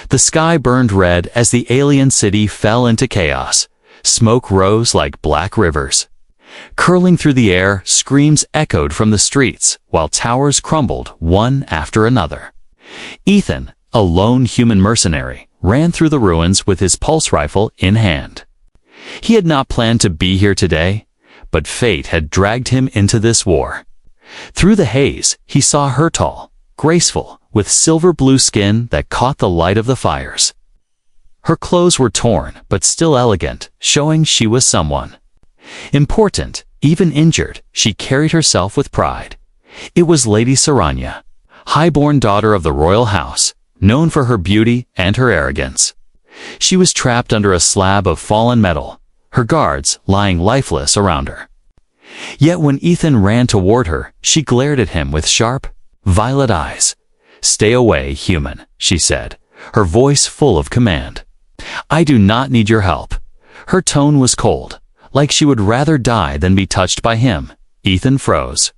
The sky burned red as the alien city fell into chaos. Smoke rose like black rivers. Curling through the air, screams echoed from the streets, while towers crumbled one after another. Ethan, a lone human mercenary, ran through the ruins with his pulse rifle in hand. He had not planned to be here today, but fate had dragged him into this war. Through the haze, he saw her tall, graceful, with silver-blue skin that caught the light of the fires. Her clothes were torn, but still elegant, showing she was someone. Important, even injured, she carried herself with pride. It was Lady Saranya, highborn daughter of the royal house, known for her beauty and her arrogance. She was trapped under a slab of fallen metal, her guards lying lifeless around her. Yet when Ethan ran toward her, she glared at him with sharp, violet eyes. "Stay away, human," she said, her voice full of command. "I do not need your help." Her tone was cold, like she would rather die than be touched by him. Ethan froze.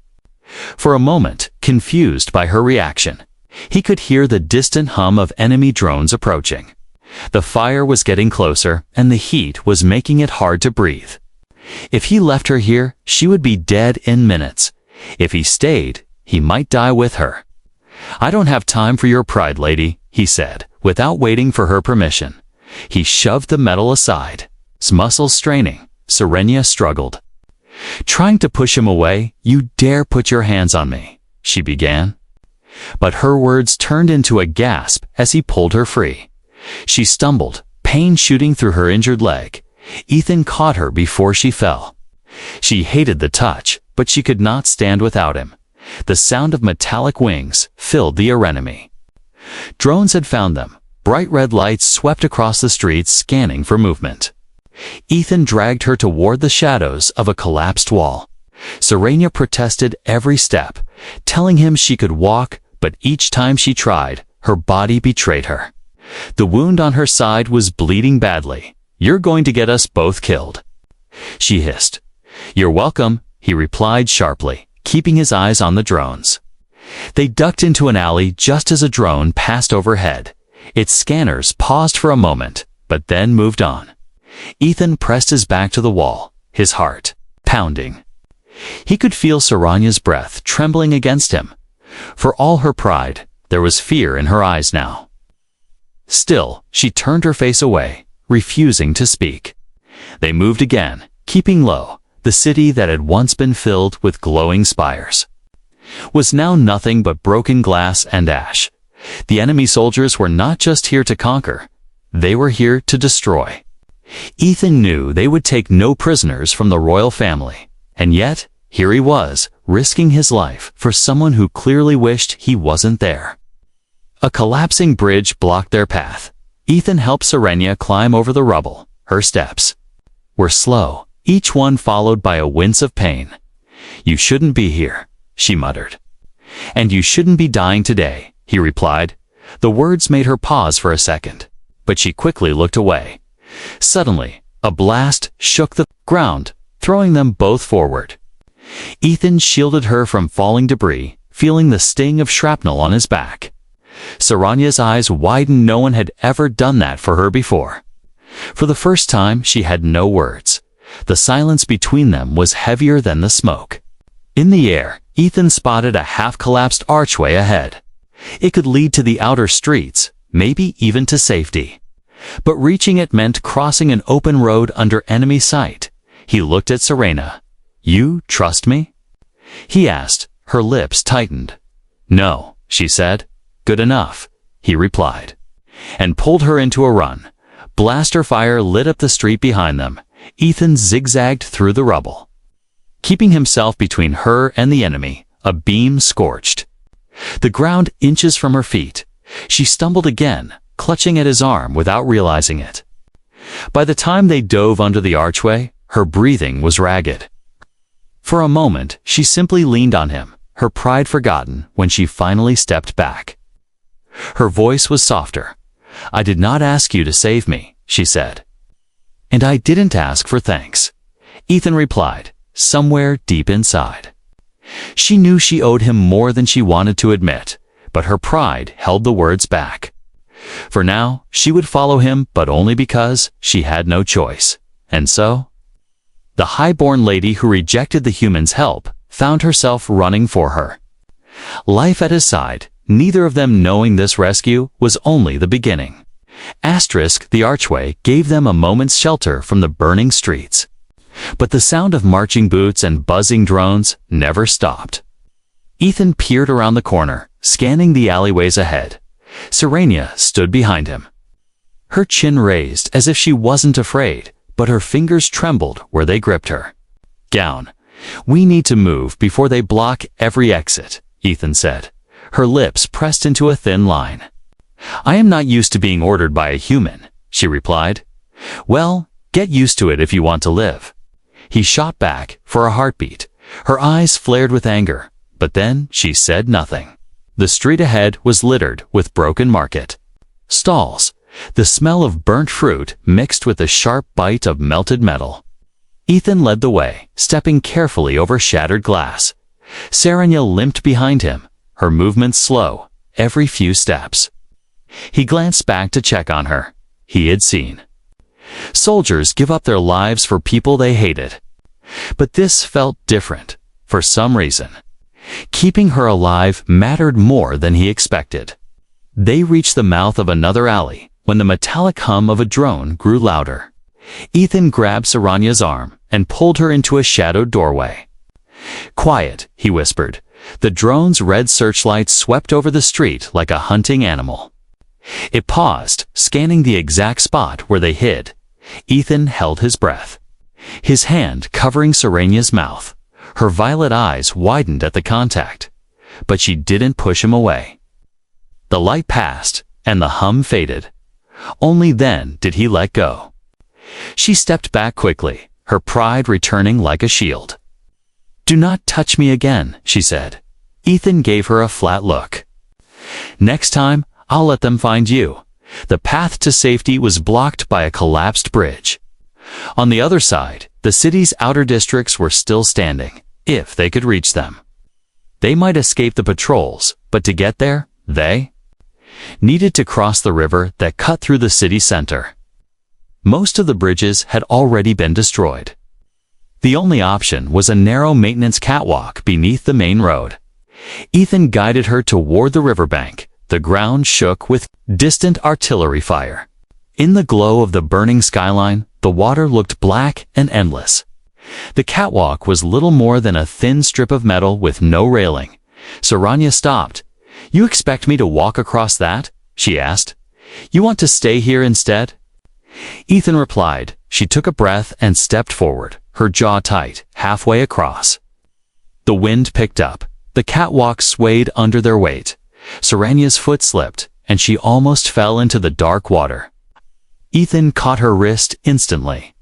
For a moment, confused by her reaction, he could hear the distant hum of enemy drones approaching. The fire was getting closer, and the heat was making it hard to breathe. If he left her here, she would be dead in minutes. If he stayed, he might die with her. "I don't have time for your pride, lady," he said, without waiting for her permission. He shoved the metal aside. His muscles straining, Saranya struggled. Trying to push him away, "You dare put your hands on me," she began. But her words turned into a gasp as he pulled her free. She stumbled, pain shooting through her injured leg. Ethan caught her before she fell. She hated the touch, but she could not stand without him. The sound of metallic wings filled the arenemy. Drones had found them. Bright red lights swept across the streets, scanning for movement. Ethan dragged her toward the shadows of a collapsed wall. Saranya protested every step, telling him she could walk, but each time she tried, her body betrayed her. The wound on her side was bleeding badly. "You're going to get us both killed," she hissed. "You're welcome," he replied sharply, keeping his eyes on the drones. They ducked into an alley just as a drone passed overhead. Its scanners paused for a moment, but then moved on. Ethan pressed his back to the wall, his heart pounding. He could feel Saranya's breath trembling against him. For all her pride, there was fear in her eyes now. Still, she turned her face away, refusing to speak. They moved again, keeping low. The city that had once been filled with glowing spires was now nothing but broken glass and ash. The enemy soldiers were not just here to conquer, they were here to destroy. Ethan knew they would take no prisoners from the royal family, and yet, here he was, risking his life for someone who clearly wished he wasn't there. A collapsing bridge blocked their path. Ethan helped Saranya climb over the rubble. Her steps were slow, each one followed by a wince of pain. "You shouldn't be here," she muttered. "And you shouldn't be dying today," he replied. The words made her pause for a second, but she quickly looked away. Suddenly, a blast shook the ground, throwing them both forward. Ethan shielded her from falling debris, feeling the sting of shrapnel on his back. Saranya's eyes widened. No one had ever done that for her before. For the first time, she had no words. The silence between them was heavier than the smoke. In the air, Ethan spotted a half-collapsed archway ahead. It could lead to the outer streets, maybe even to safety. But reaching it meant crossing an open road under enemy sight. He looked at Saranya. "You trust me?" he asked, her lips tightened. "No," she said. "Good enough," he replied, and pulled her into a run. Blaster fire lit up the street behind them. Ethan zigzagged through the rubble, keeping himself between her and the enemy. A beam scorched the ground inches from her feet. She stumbled again, clutching at his arm without realizing it. By the time they dove under the archway, her breathing was ragged. For a moment, she simply leaned on him, her pride forgotten when she finally stepped back. Her voice was softer. "I did not ask you to save me," she said. "And I didn't ask for thanks," Ethan replied, somewhere deep inside. She knew she owed him more than she wanted to admit, but her pride held the words back. For now, she would follow him, but only because she had no choice. And so, the highborn lady who rejected the human's help found herself running for her. Life at his side, neither of them knowing this rescue was only the beginning. The archway gave them a moment's shelter from the burning streets. But the sound of marching boots and buzzing drones never stopped. Ethan peered around the corner, scanning the alleyways ahead. Serenia stood behind him. Her chin raised as if she wasn't afraid, but her fingers trembled where they gripped her. "Gown, we need to move before they block every exit," Ethan said, her lips pressed into a thin line. "I am not used to being ordered by a human," she replied. "Well, get used to it if you want to live." He shot back for a heartbeat. Her eyes flared with anger, but then she said nothing. The street ahead was littered with broken market stalls, the smell of burnt fruit mixed with the sharp bite of melted metal. Ethan led the way, stepping carefully over shattered glass. Serenia limped behind him, her movements slow, every few steps. He glanced back to check on her. He had seen soldiers give up their lives for people they hated. But this felt different, for some reason. Keeping her alive mattered more than he expected. They reached the mouth of another alley when the metallic hum of a drone grew louder. Ethan grabbed Serenia's arm and pulled her into a shadowed doorway. "Quiet," he whispered. The drone's red searchlight swept over the street like a hunting animal. It paused, scanning the exact spot where they hid. Ethan held his breath, his hand covering Serenia's mouth. Her violet eyes widened at the contact, but she didn't push him away. The light passed, and the hum faded. Only then did he let go. She stepped back quickly, her pride returning like a shield. "Do not touch me again," she said. Ethan gave her a flat look. "Next time, I'll let them find you." The path to safety was blocked by a collapsed bridge. On the other side, the city's outer districts were still standing, if they could reach them. They might escape the patrols, but to get there, they needed to cross the river that cut through the city center. Most of the bridges had already been destroyed. The only option was a narrow maintenance catwalk beneath the main road. Ethan guided her toward the riverbank. The ground shook with distant artillery fire. In the glow of the burning skyline, the water looked black and endless. The catwalk was little more than a thin strip of metal with no railing. Serenia stopped. "You expect me to walk across that?" she asked. "You want to stay here instead?" Ethan replied. She took a breath and stepped forward, her jaw tight, halfway across. The wind picked up. The catwalk swayed under their weight. Serenia's foot slipped, and she almost fell into the dark water. Ethan caught her wrist instantly.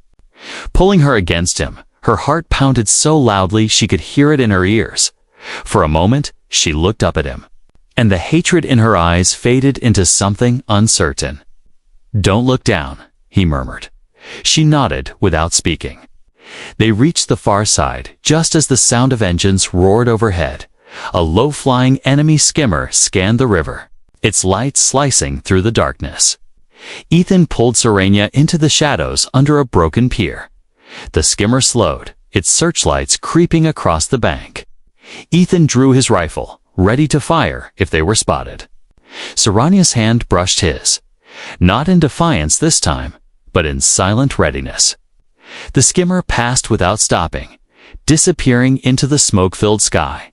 Pulling her against him, her heart pounded so loudly she could hear it in her ears. For a moment, she looked up at him, and the hatred in her eyes faded into something uncertain. "Don't look down," he murmured. She nodded without speaking. They reached the far side just as the sound of engines roared overhead. A low-flying enemy skimmer scanned the river, its light slicing through the darkness. Ethan pulled Serenia into the shadows under a broken pier. The skimmer slowed, its searchlights creeping across the bank. Ethan drew his rifle, ready to fire if they were spotted. Serenia's hand brushed his, not in defiance this time, but in silent readiness. The skimmer passed without stopping, disappearing into the smoke-filled sky.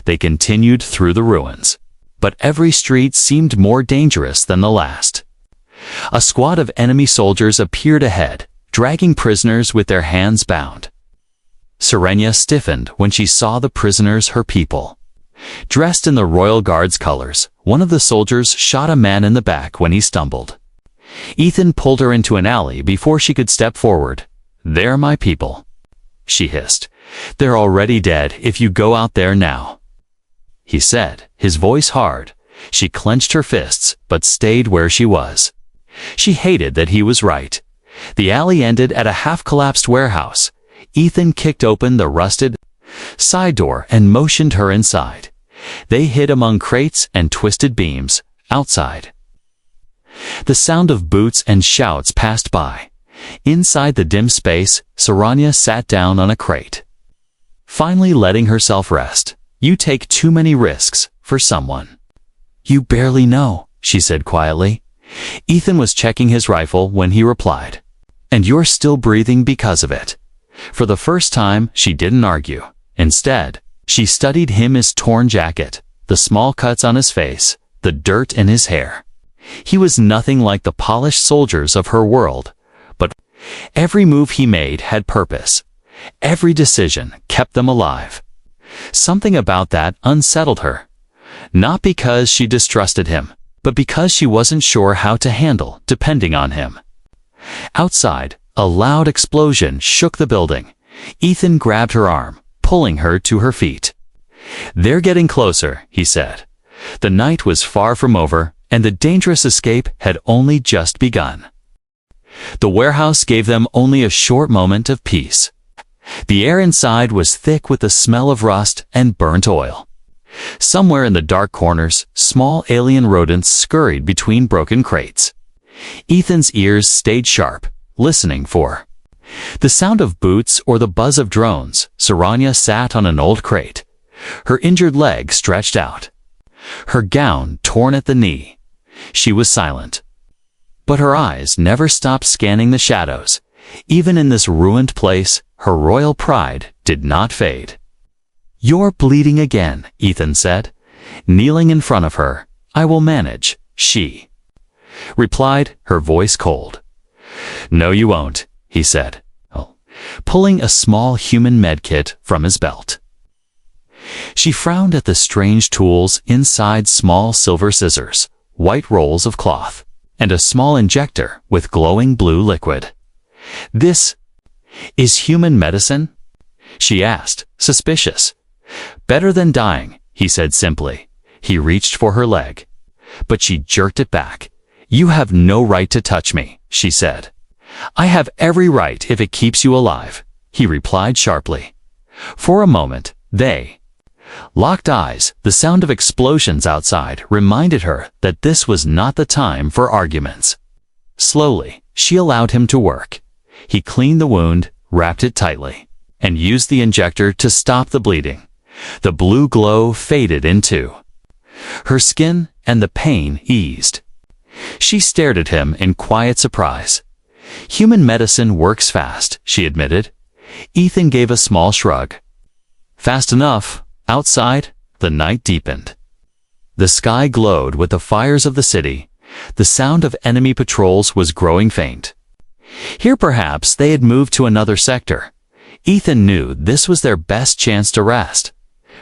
They continued through the ruins, but every street seemed more dangerous than the last. A squad of enemy soldiers appeared ahead, dragging prisoners with their hands bound. Serenia stiffened when she saw the prisoners, her people. Dressed in the Royal Guard's colors, one of the soldiers shot a man in the back when he stumbled. Ethan pulled her into an alley before she could step forward. "They're my people," she hissed. "They're already dead if you go out there now," he said, his voice hard. She clenched her fists, but stayed where she was. She hated that he was right. The alley ended at a half-collapsed warehouse. Ethan kicked open the rusted side door and motioned her inside. They hid among crates and twisted beams. Outside, The sound of boots and shouts passed by. Inside the dim space, Saranya sat down on a crate. Finally letting herself rest. You take too many risks for someone you barely know, she said quietly. Ethan was checking his rifle when he replied, and you're still breathing because of it. For the first time, she didn't argue. Instead, she studied his torn jacket, the small cuts on his face, the dirt in his hair. He was nothing like the polished soldiers of her world, but every move he made had purpose. Every decision kept them alive. Something about that unsettled her. Not because she distrusted him, but because she wasn't sure how to handle depending on him. Outside, a loud explosion shook the building. Ethan grabbed her arm, pulling her to her feet. They're getting closer, he said. The night was far from over, and the dangerous escape had only just begun. The warehouse gave them only a short moment of peace. The air inside was thick with the smell of rust and burnt oil. Somewhere in the dark corners, small alien rodents scurried between broken crates. Ethan's ears stayed sharp, listening for the sound of boots or the buzz of drones. Saranya sat on an old crate, her injured leg stretched out, her gown torn at the knee. She was silent, but her eyes never stopped scanning the shadows. Even in this ruined place, her royal pride did not fade. You're bleeding again, Ethan said. Kneeling in front of her, I will manage, she replied, her voice cold. No, you won't, he said, pulling a small human medkit from his belt. She frowned at the strange tools inside: small silver scissors, white rolls of cloth, and a small injector with glowing blue liquid. This is human medicine? She asked, suspicious. Better than dying, he said simply. He reached for her leg, but she jerked it back. You have no right to touch me, she said. I have every right if it keeps you alive, he replied sharply. For a moment, they locked eyes. The sound of explosions outside reminded her that this was not the time for arguments. Slowly, she allowed him to work. He cleaned the wound, wrapped it tightly, and used the injector to stop the bleeding. The blue glow faded into her skin, and the pain eased. She stared at him in quiet surprise. Human medicine works fast, she admitted. Ethan gave a small shrug. Fast enough. Outside, the night deepened. The sky glowed with the fires of the city. The sound of enemy patrols was growing faint. Here perhaps they had moved to another sector. Ethan knew this was their best chance to rest.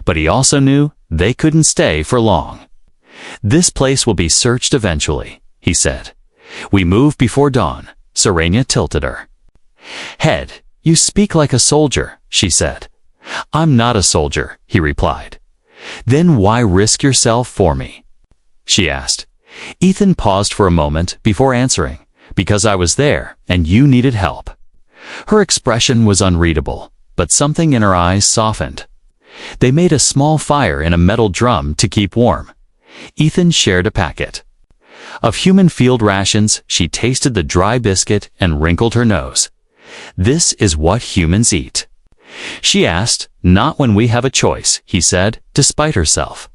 But he also knew they couldn't stay for long. This place will be searched eventually, he said. We move before dawn. Saranya tilted her head. You speak like a soldier, she said. I'm not a soldier, he replied. Then why risk yourself for me? She asked. Ethan paused for a moment before answering. Because I was there, and you needed help. Her expression was unreadable, but something in her eyes softened. They made a small fire in a metal drum to keep warm. Ethan shared a packet of human field rations. She tasted the dry biscuit and wrinkled her nose. This is what humans eat, she asked. Not when we have a choice, he said, despite herself.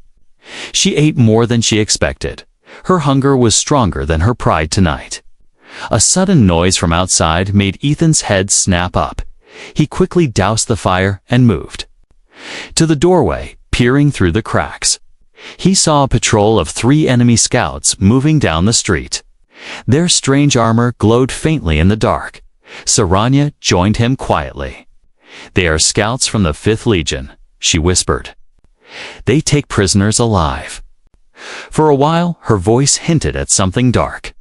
She ate more than she expected. Her hunger was stronger than her pride tonight. A sudden noise from outside made Ethan's head snap up. He quickly doused the fire and moved to the doorway, peering through the cracks. He saw a patrol of 3 enemy scouts moving down the street. Their strange armor glowed faintly in the dark. Saranya joined him quietly. They are scouts from the 5th Legion, she whispered. They take prisoners alive. For a while, her voice hinted at something dark.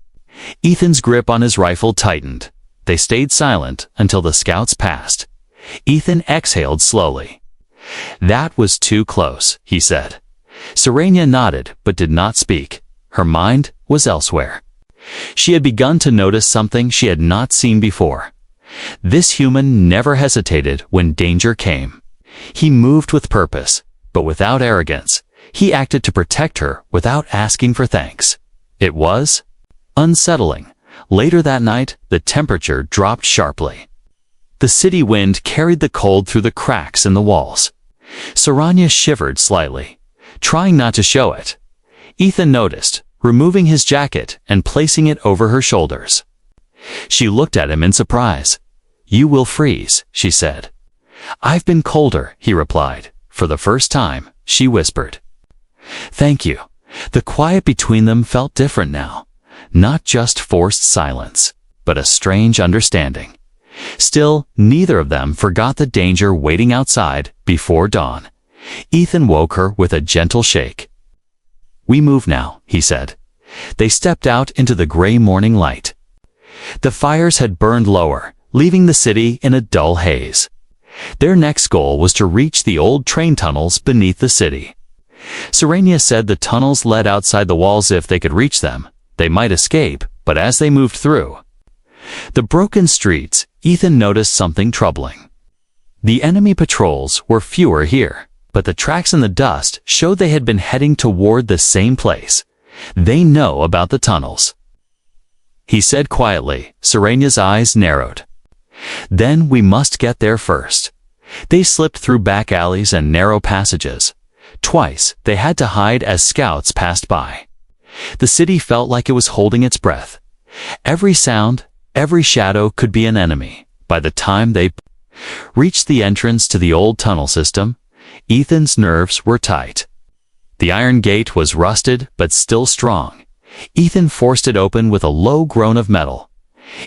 Ethan's grip on his rifle tightened. They stayed silent until the scouts passed. Ethan exhaled slowly. That was too close, he said. Saranya nodded but did not speak. Her mind was elsewhere. She had begun to notice something she had not seen before. This human never hesitated when danger came. He moved with purpose, but without arrogance. He acted to protect her without asking for thanks. It was unsettling. Later that night, the temperature dropped sharply. The city wind carried the cold through the cracks in the walls. Saranya shivered slightly, trying not to show it. Ethan noticed, removing his jacket and placing it over her shoulders. She looked at him in surprise. "You will freeze," she said. "I've been colder," he replied. For the first time, she whispered. "Thank you." The quiet between them felt different now. Not just forced silence, but a strange understanding. Still, neither of them forgot the danger waiting outside before dawn. Ethan woke her with a gentle shake. "We move now," he said. They stepped out into the gray morning light. The fires had burned lower, leaving the city in a dull haze. Their next goal was to reach the old train tunnels beneath the city. Saranya said the tunnels led outside the walls. If they could reach them, they might escape, but as they moved through the broken streets, Ethan noticed something troubling. The enemy patrols were fewer here, but the tracks in the dust showed they had been heading toward the same place. "They know about the tunnels," he said quietly. Saranya's eyes narrowed. "Then we must get there first." They slipped through back alleys and narrow passages. Twice, they had to hide as scouts passed by. The city felt like it was holding its breath. Every sound, every shadow could be an enemy. By the time they reached the entrance to the old tunnel system, Ethan's nerves were tight. The iron gate was rusted but still strong. Ethan forced it open with a low groan of metal.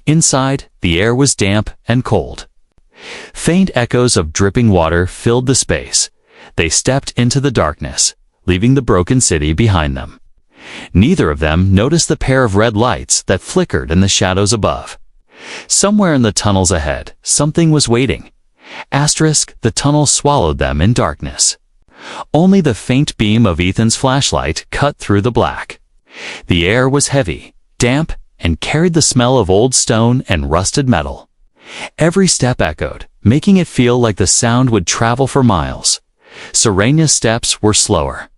Inside, the air was damp and cold. Faint echoes of dripping water filled the space. They stepped into the darkness, leaving the broken city behind them. Neither of them noticed the pair of red lights that flickered in the shadows above. Somewhere in the tunnels ahead, something was waiting. The tunnel swallowed them in darkness. Only the faint beam of Ethan's flashlight cut through the black. The air was heavy, damp, and carried the smell of old stone and rusted metal. Every step echoed, making it feel like the sound would travel for miles. Saranya's steps were slower.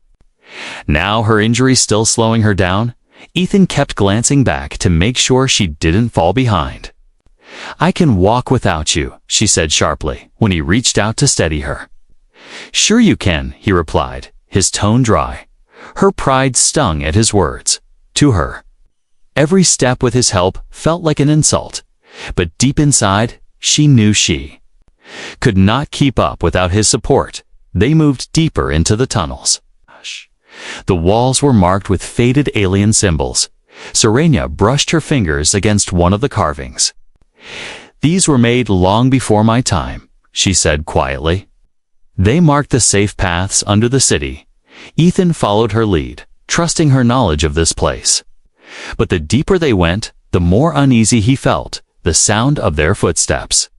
Now, her injury still slowing her down, Ethan kept glancing back to make sure she didn't fall behind. "I can walk without you," she said sharply when he reached out to steady her. "Sure you can," he replied, his tone dry. Her pride stung at his words. To her, every step with his help felt like an insult, but deep inside, she knew she could not keep up without his support. They moved deeper into the tunnels. The walls were marked with faded alien symbols. Saranya brushed her fingers against one of the carvings. "These were made long before my time," she said quietly. They marked the safe paths under the city. Ethan followed her lead, trusting her knowledge of this place. But the deeper they went, the more uneasy he felt. The sound of their footsteps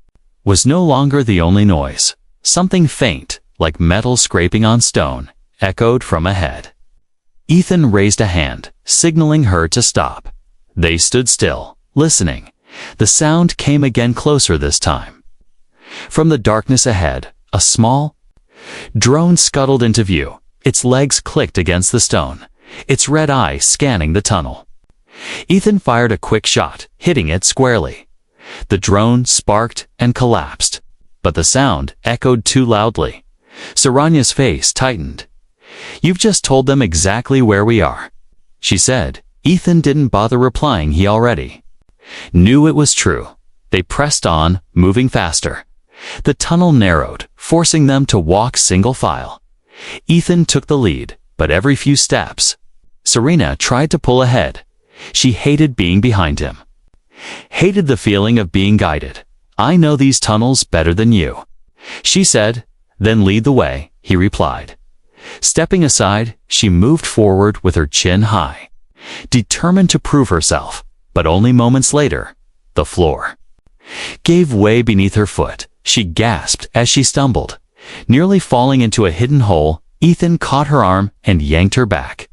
was no longer the only noise. Something faint, like metal scraping on stone, echoed from ahead. Ethan raised a hand, signaling her to stop. They stood still, listening. The sound came again, closer this time. From the darkness ahead, a small drone scuttled into view. Its legs clicked against the stone, its red eye scanning the tunnel. Ethan fired a quick shot, hitting it squarely. The drone sparked and collapsed, but the sound echoed too loudly. Saranya's face tightened. "You've just told them exactly where we are," she said. Ethan didn't bother replying. He already knew it was true. They pressed on, moving faster. The tunnel narrowed, forcing them to walk single file. Ethan took the lead, but every few steps, Saranya tried to pull ahead. She hated being behind him. Hated the feeling of being guided. "I know these tunnels better than you," she said. "Then lead the way," he replied. Stepping aside, she moved forward with her chin high, determined to prove herself. But only moments later, the floor gave way beneath her foot. She gasped as she stumbled, nearly falling into a hidden hole. Ethan caught her arm and yanked her back.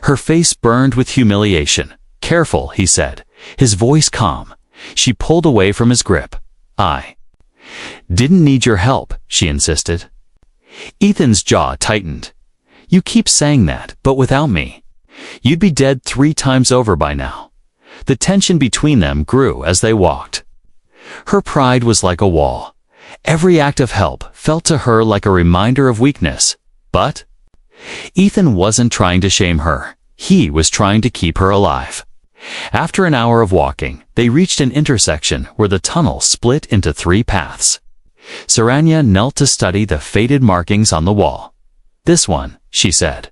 Her face burned with humiliation. "Careful," he said, his voice calm. She pulled away from his grip. "I didn't need your help," she insisted. Ethan's jaw tightened. "You keep saying that, but without me, you'd be dead 3 times over by now." The tension between them grew as they walked. Her pride was like a wall. Every act of help felt to her like a reminder of weakness. But Ethan wasn't trying to shame her. He was trying to keep her alive. After an hour of walking, they reached an intersection where the tunnel split into 3 paths. Saranya knelt to study the faded markings on the wall. "This one," she said.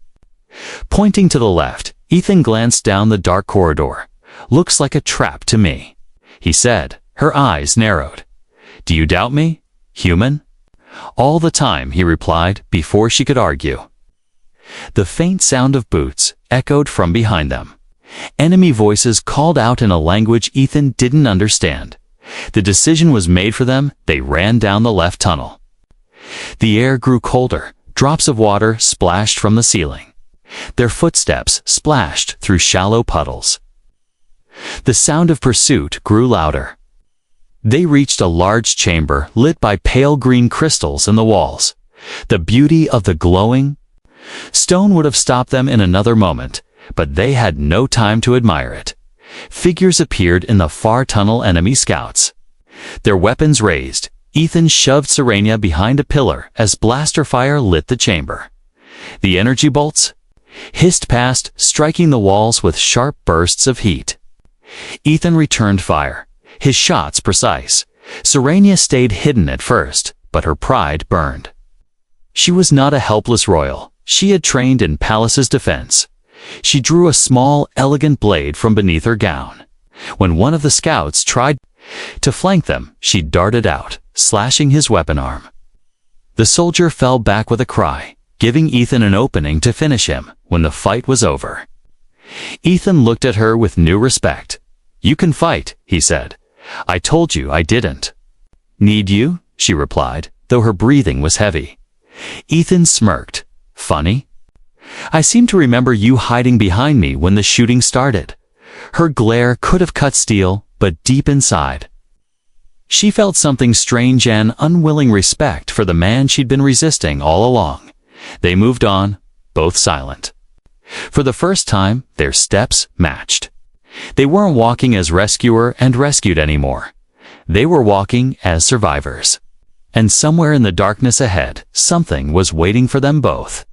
Pointing to the left, Ethan glanced down the dark corridor. "Looks like a trap to me," he said, her eyes narrowed. "Do you doubt me, human?" "All the time," he replied, before she could argue. The faint sound of boots echoed from behind them. Enemy voices called out in a language Ethan didn't understand. The decision was made for them. They ran down the left tunnel. The air grew colder. Drops of water splashed from the ceiling. Their footsteps splashed through shallow puddles. The sound of pursuit grew louder. They reached a large chamber lit by pale green crystals in the walls. The beauty of the glowing stone would have stopped them in another moment, but they had no time to admire it. Figures appeared in the far tunnel, enemy scouts. Their weapons raised, Ethan shoved Saranya behind a pillar as blaster fire lit the chamber. The energy bolts hissed past, striking the walls with sharp bursts of heat. Ethan returned fire, his shots precise. Saranya stayed hidden at first, but her pride burned. She was not a helpless royal. She had trained in Palace's defense. She drew a small, elegant blade from beneath her gown. When one of the scouts tried to flank them, she darted out, slashing his weapon arm. The soldier fell back with a cry, giving Ethan an opening to finish him when the fight was over. Ethan looked at her with new respect. "You can fight," he said. "I told you I didn't." "Need you?" she replied, though her breathing was heavy. Ethan smirked. "Funny? I seem to remember you hiding behind me when the shooting started." Her glare could have cut steel, but deep inside, she felt something strange, an unwilling respect for the man she'd been resisting all along. They moved on, both silent. For the first time, their steps matched. They weren't walking as rescuer and rescued anymore. They were walking as survivors. And somewhere in the darkness ahead, something was waiting for them both.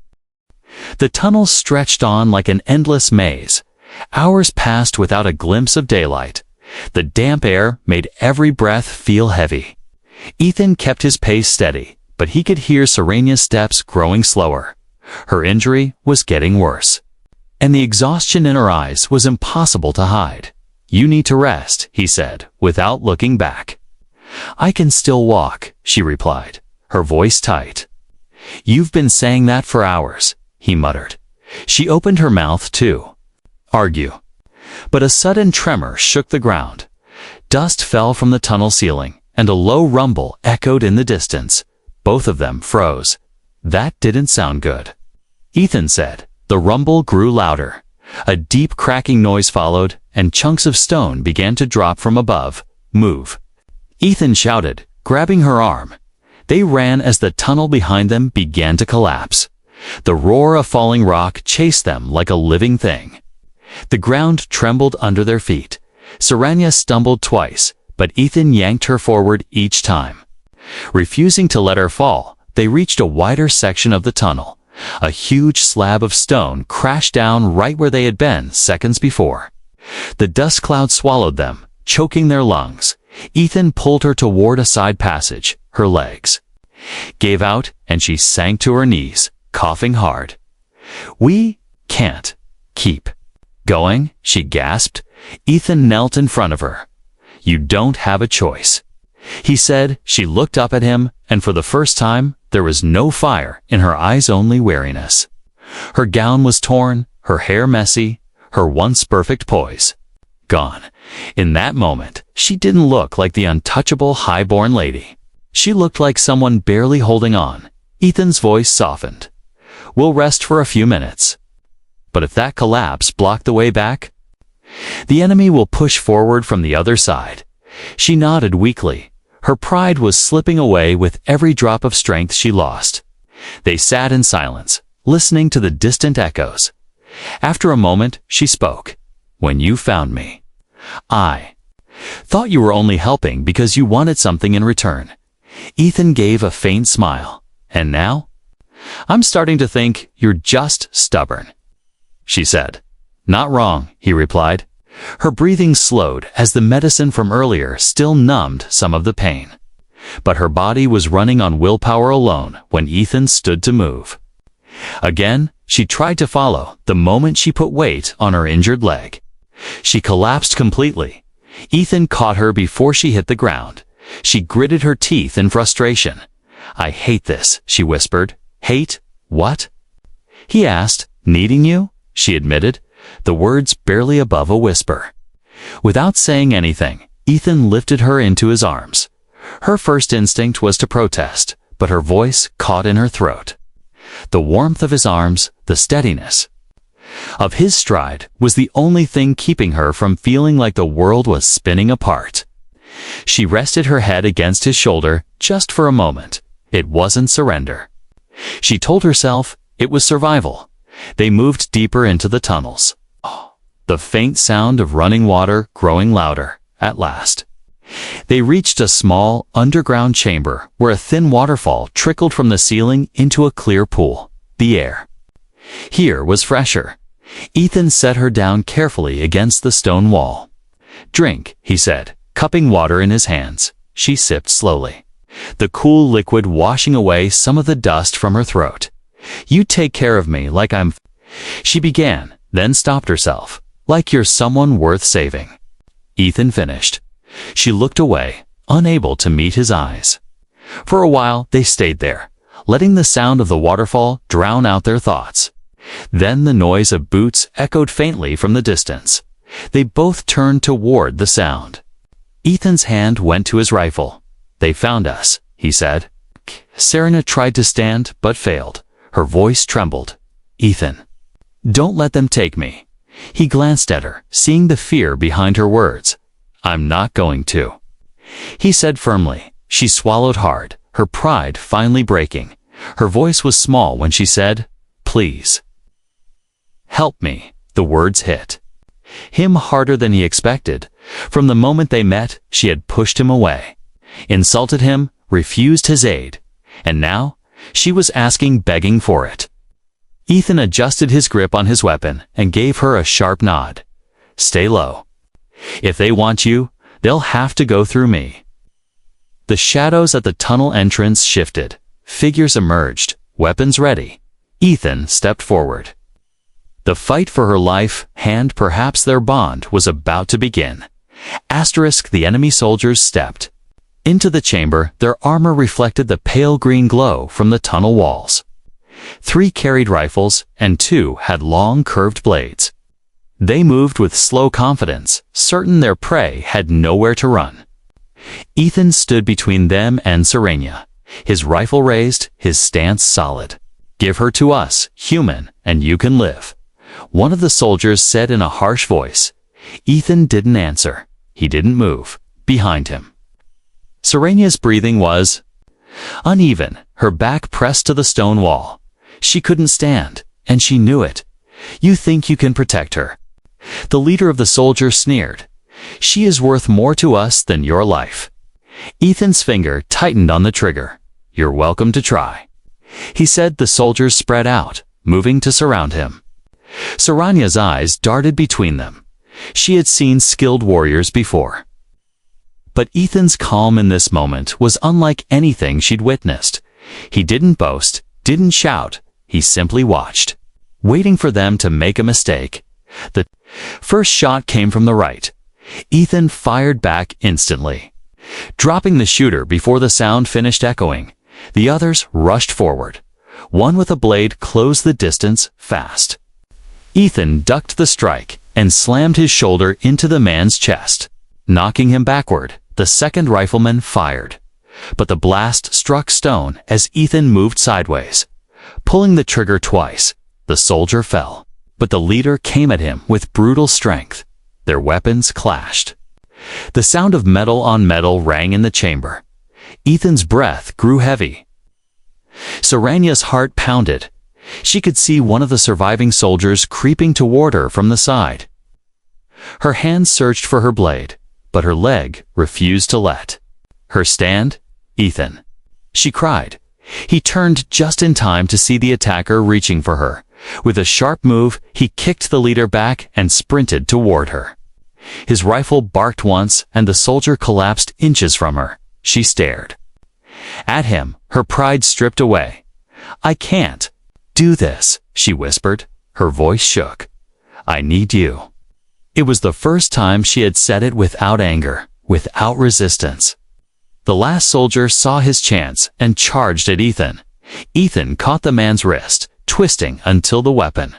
The tunnel stretched on like an endless maze. Hours passed without a glimpse of daylight. The damp air made every breath feel heavy. Ethan kept his pace steady, but he could hear Saranya's steps growing slower. Her injury was getting worse, and the exhaustion in her eyes was impossible to hide. "You need to rest," he said, without looking back. "I can still walk," she replied, her voice tight. "You've been saying that for hours," he muttered. She opened her mouth to argue, but a sudden tremor shook the ground. Dust fell from the tunnel ceiling, and a low rumble echoed in the distance. Both of them froze. That didn't sound good, Ethan said. The rumble grew louder. A deep cracking noise followed, and chunks of stone began to drop from above. "Move," Ethan shouted, grabbing her arm. They ran as the tunnel behind them began to collapse. The roar of falling rock chased them like a living thing. The ground trembled under their feet. Saranya stumbled twice, but Ethan yanked her forward each time. Refusing to let her fall, they reached a wider section of the tunnel. A huge slab of stone crashed down right where they had been seconds before. The dust cloud swallowed them, choking their lungs. Ethan pulled her toward a side passage. Her legs gave out, and she sank to her knees, coughing hard. "We can't keep going," she gasped. Ethan knelt in front of her. "You don't have a choice," he said. She looked up at him, and for the first time, there was no fire in her eyes, only weariness. Her gown was torn, her hair messy, her once perfect poise gone. In that moment, she didn't look like the untouchable highborn lady. She looked like someone barely holding on. Ethan's voice softened. "We'll rest for a few minutes. But if that collapse blocked the way back, the enemy will push forward from the other side." She nodded weakly. Her pride was slipping away with every drop of strength she lost. They sat in silence, listening to the distant echoes. After a moment, she spoke. "When you found me, I thought you were only helping because you wanted something in return. Ethan gave a faint smile. And now? I'm starting to think you're just stubborn, she said. Not wrong, he replied. Her breathing slowed as the medicine from earlier still numbed some of the pain. But her body was running on willpower alone when Ethan stood to move. Again, she tried to follow the moment she put weight on her injured leg. She collapsed completely. Ethan caught her before she hit the ground. She gritted her teeth in frustration. I hate this, she whispered. Hate? What? He asked. Needing you? She admitted, the words barely above a whisper. Without saying anything, Ethan lifted her into his arms. Her first instinct was to protest, but her voice caught in her throat. The warmth of his arms, the steadiness of his stride was the only thing keeping her from feeling like the world was spinning apart. She rested her head against his shoulder just for a moment. It wasn't surrender. She told herself it was survival. They moved deeper into the tunnels. The faint sound of running water growing louder, at last. They reached a small, underground chamber where a thin waterfall trickled from the ceiling into a clear pool. The air here was fresher. Ethan set her down carefully against the stone wall. Drink, he said, cupping water in his hands. She sipped slowly, the cool liquid washing away some of the dust from her throat. You take care of me like I'm... She began, then stopped herself. Like you're someone worth saving. Ethan finished. She looked away, unable to meet his eyes. For a while, they stayed there, letting the sound of the waterfall drown out their thoughts. Then the noise of boots echoed faintly from the distance. They both turned toward the sound. Ethan's hand went to his rifle. They found us, he said. Serena tried to stand, but failed. Her voice trembled. Ethan, don't let them take me. He glanced at her, seeing the fear behind her words. I'm not going to, he said firmly. She swallowed hard, her pride finally breaking. Her voice was small when she said, please. Help me, the words hit him harder than he expected. From the moment they met, she had pushed him away, insulted him, refused his aid, and now she was begging for it. Ethan adjusted his grip on his weapon and gave her a sharp nod. Stay low. If they want you, they'll have to go through me. The shadows at the tunnel entrance shifted. Figures emerged, weapons ready. Ethan stepped forward. The fight for her life, and perhaps their bond, was about to begin. The enemy soldiers stepped into the chamber. Their armor reflected the pale green glow from the tunnel walls. 3 carried rifles, and 2 had long curved blades. They moved with slow confidence, certain their prey had nowhere to run. Ethan stood between them and Serena, his rifle raised, his stance solid. Give her to us, human, and you can live, one of the soldiers said in a harsh voice. Ethan didn't answer. He didn't move. Behind him, Serena's breathing was uneven, her back pressed to the stone wall. She couldn't stand, and she knew it. You think you can protect her? The leader of the soldiers sneered. She is worth more to us than your life. Ethan's finger tightened on the trigger. You're welcome to try, he said. The soldiers spread out, moving to surround him. Serena's eyes darted between them. She had seen skilled warriors before. But Ethan's calm in this moment was unlike anything she'd witnessed. He didn't boast, didn't shout. He simply watched, waiting for them to make a mistake. The first shot came from the right. Ethan fired back instantly, dropping the shooter before the sound finished echoing. The others rushed forward. One with a blade closed the distance fast. Ethan ducked the strike and slammed his shoulder into the man's chest, knocking him backward. The second rifleman fired, but the blast struck stone as Ethan moved sideways. Pulling the trigger twice, the soldier fell, but the leader came at him with brutal strength. Their weapons clashed. The sound of metal on metal rang in the chamber. Ethan's breath grew heavy. Serena's heart pounded. She could see one of the surviving soldiers creeping toward her from the side. Her hand searched for her blade, but her leg refused to let her stand. Ethan, she cried. He turned just in time to see the attacker reaching for her. With a sharp move, he kicked the leader back and sprinted toward her. His rifle barked once, and the soldier collapsed inches from her. She stared at him, her pride stripped away. "I can't do this," she whispered. Her voice shook. "I need you." It was the first time she had said it without anger, without resistance. The last soldier saw his chance and charged at Ethan. Ethan caught the man's wrist, twisting until the weapon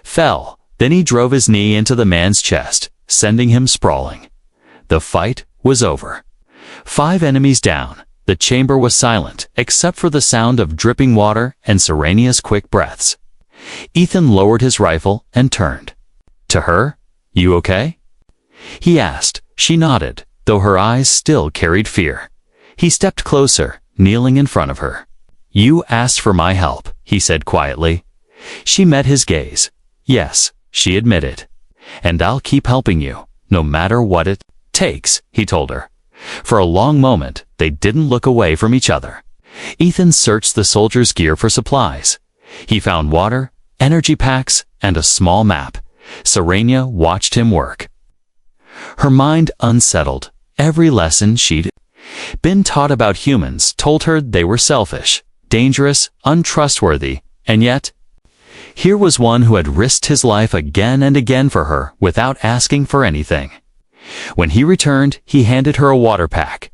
fell. Then he drove his knee into the man's chest, sending him sprawling. The fight was over. 5 enemies down. The chamber was silent, except for the sound of dripping water and Serenia's quick breaths. Ethan lowered his rifle and turned to her. "You okay?" he asked. She nodded, though her eyes still carried fear. He stepped closer, kneeling in front of her. "You asked for my help," he said quietly. She met his gaze. "Yes," she admitted. "And I'll keep helping you, no matter what it takes," he told her. For a long moment, they didn't look away from each other. Ethan searched the soldier's gear for supplies. He found water, energy packs, and a small map. Serenia watched him work, her mind unsettled. Every lesson she'd been taught about humans told her they were selfish, dangerous, untrustworthy, and yet here was one who had risked his life again and again for her without asking for anything. When he returned, he handed her a water pack.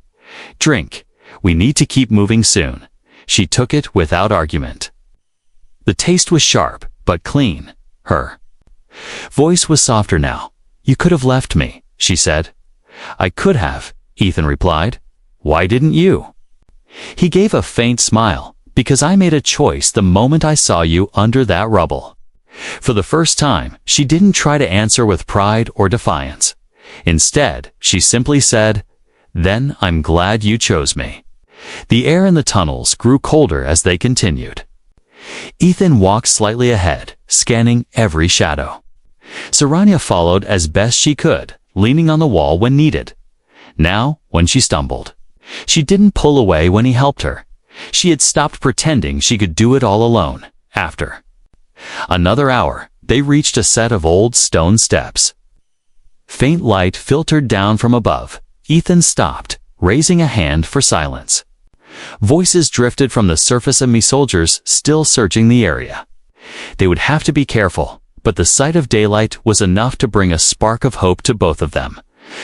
"Drink. We need to keep moving soon." She took it without argument. The taste was sharp, but clean. Her voice was softer now. "You could have left me," she said. "I could have," Ethan replied. "Why didn't you?" He gave a faint smile. "Because I made a choice the moment I saw you under that rubble." For the first time, she didn't try to answer with pride or defiance. Instead, she simply said, "Then I'm glad you chose me." The air in the tunnels grew colder as they continued. Ethan walked slightly ahead, scanning every shadow. Serenia followed as best she could, leaning on the wall when needed. Now, when she stumbled, she didn't pull away when he helped her. She had stopped pretending she could do it all alone. After another hour, they reached a set of old stone steps. Faint light filtered down from above. Ethan stopped, raising a hand for silence. Voices drifted from the surface of soldiers still searching the area. They would have to be careful, but the sight of daylight was enough to bring a spark of hope to both of them.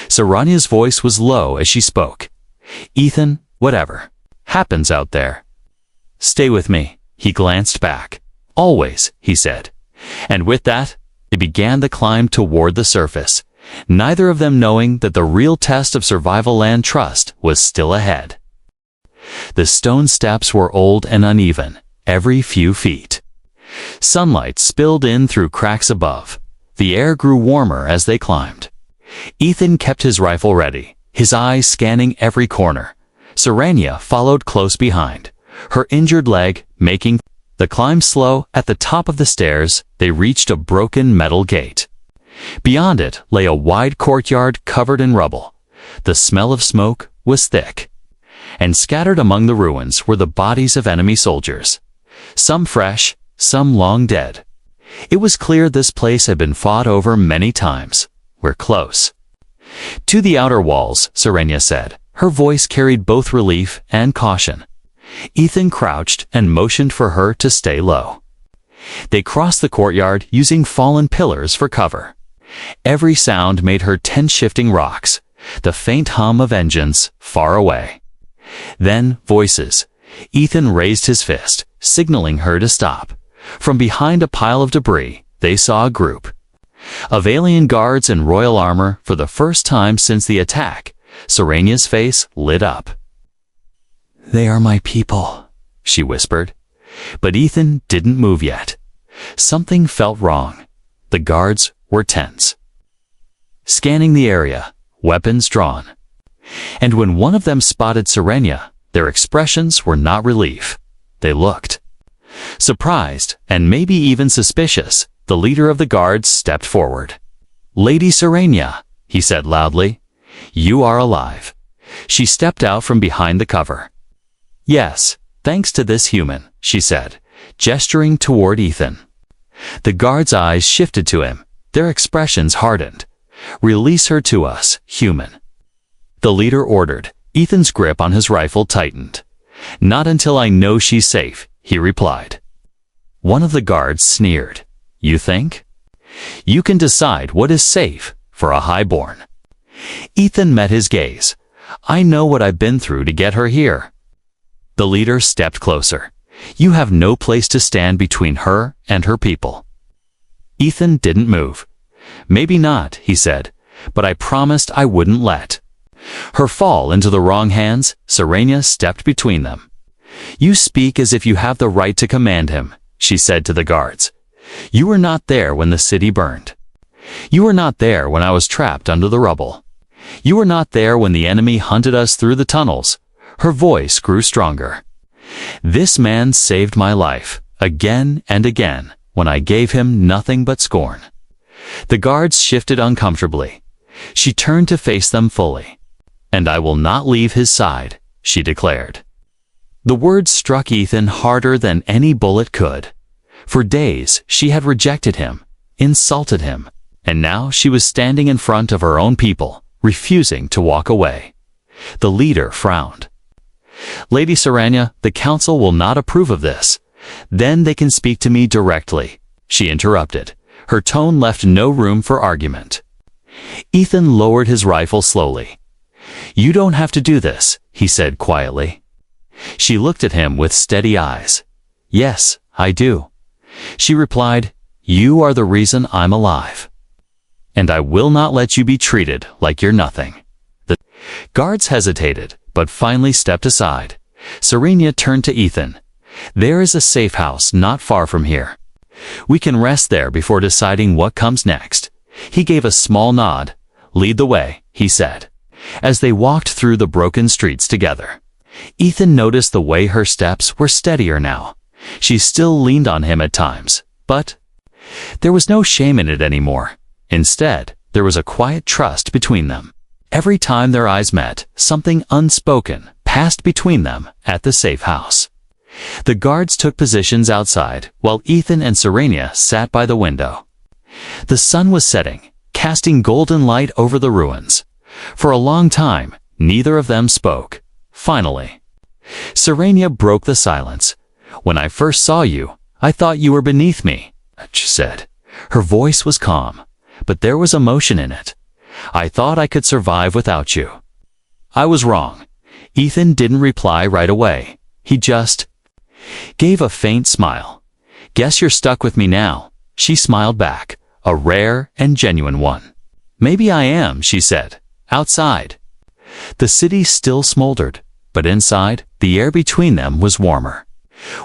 Serenia's voice was low as she spoke. "Ethan, whatever happens out there, stay with me." He glanced back. "Always," he said. And with that, they began the climb toward the surface, neither of them knowing that the real test of survival and trust was still ahead. The stone steps were old and uneven, every few feet. Sunlight spilled in through cracks above. The air grew warmer as they climbed. Ethan kept his rifle ready, his eyes scanning every corner. Serenia followed close behind, her injured leg making the climb slow. At the top of the stairs, they reached a broken metal gate. Beyond it lay a wide courtyard covered in rubble. The smell of smoke was thick, and scattered among the ruins were the bodies of enemy soldiers, some fresh, some long dead. It was clear this place had been fought over many times. "We're close to the outer walls," Serenia said. Her voice carried both relief and caution. Ethan crouched and motioned for her to stay low. They crossed the courtyard using fallen pillars for cover. Every sound made her tense, shifting rocks, the faint hum of engines far away. Then voices. Ethan raised his fist, signaling her to stop. From behind a pile of debris, they saw a group of alien guards in royal armor. For the first time since the attack, Serenia's face lit up. "They are my people," she whispered. But Ethan didn't move yet. Something felt wrong. The guards were tense, scanning the area, weapons drawn. And when one of them spotted Serenia, their expressions were not relief. They looked surprised and maybe even suspicious. The leader of the guards stepped forward. "Lady Serenia," he said loudly. "You are alive." She stepped out from behind the cover. "Yes, thanks to this human," she said, gesturing toward Ethan. The guard's eyes shifted to him, their expressions hardened. "Release her to us, human." The leader ordered. Ethan's grip on his rifle tightened. "Not until I know she's safe," he replied. One of the guards sneered. "You think? You can decide what is safe for a highborn." Ethan met his gaze. "I know what I've been through to get her here." The leader stepped closer. "You have no place to stand between her and her people." Ethan didn't move. "Maybe not," he said, "but I promised I wouldn't let her fall into the wrong hands." Serenia stepped between them. "You speak as if you have the right to command him," she said to the guards. "You were not there when the city burned. You were not there when I was trapped under the rubble. You were not there when the enemy hunted us through the tunnels." Her voice grew stronger. "This man saved my life, again and again, when I gave him nothing but scorn." The guards shifted uncomfortably. She turned to face them fully. "And I will not leave his side," she declared. The words struck Ethan harder than any bullet could. For days, she had rejected him, insulted him, and now she was standing in front of her own people, refusing to walk away. The leader frowned. "Lady Serenia, the council will not approve of this. Then they can speak to me directly," she interrupted. Her tone left no room for argument. Ethan lowered his rifle slowly. "You don't have to do this," he said quietly. She looked at him with steady eyes. "Yes, I do," she replied. "You are the reason I'm alive. And I will not let you be treated like you're nothing." The guards hesitated, but finally stepped aside. Serenia turned to Ethan. "There is a safe house not far from here. We can rest there before deciding what comes next." He gave a small nod. "Lead the way," he said. As they walked through the broken streets together, Ethan noticed the way her steps were steadier now. She still leaned on him at times, but there was no shame in it anymore. Instead, there was a quiet trust between them. Every time their eyes met, something unspoken passed between them at the safe house. The guards took positions outside, while Ethan and Serenia sat by the window. The sun was setting, casting golden light over the ruins. For a long time, neither of them spoke. Finally, Serenia broke the silence. "When I first saw you, I thought you were beneath me," she said. Her voice was calm, but there was emotion in it. "I thought I could survive without you." "I was wrong." Ethan didn't reply right away. He just gave a faint smile. "Guess you're stuck with me now." She smiled back, a rare and genuine one. "Maybe I am," she said. Outside, the city still smoldered, but inside, the air between them was warmer.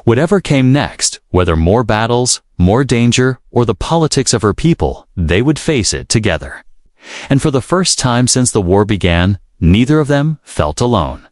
Whatever came next, whether more battles, more danger, or the politics of her people, they would face it together. And for the first time since the war began, neither of them felt alone.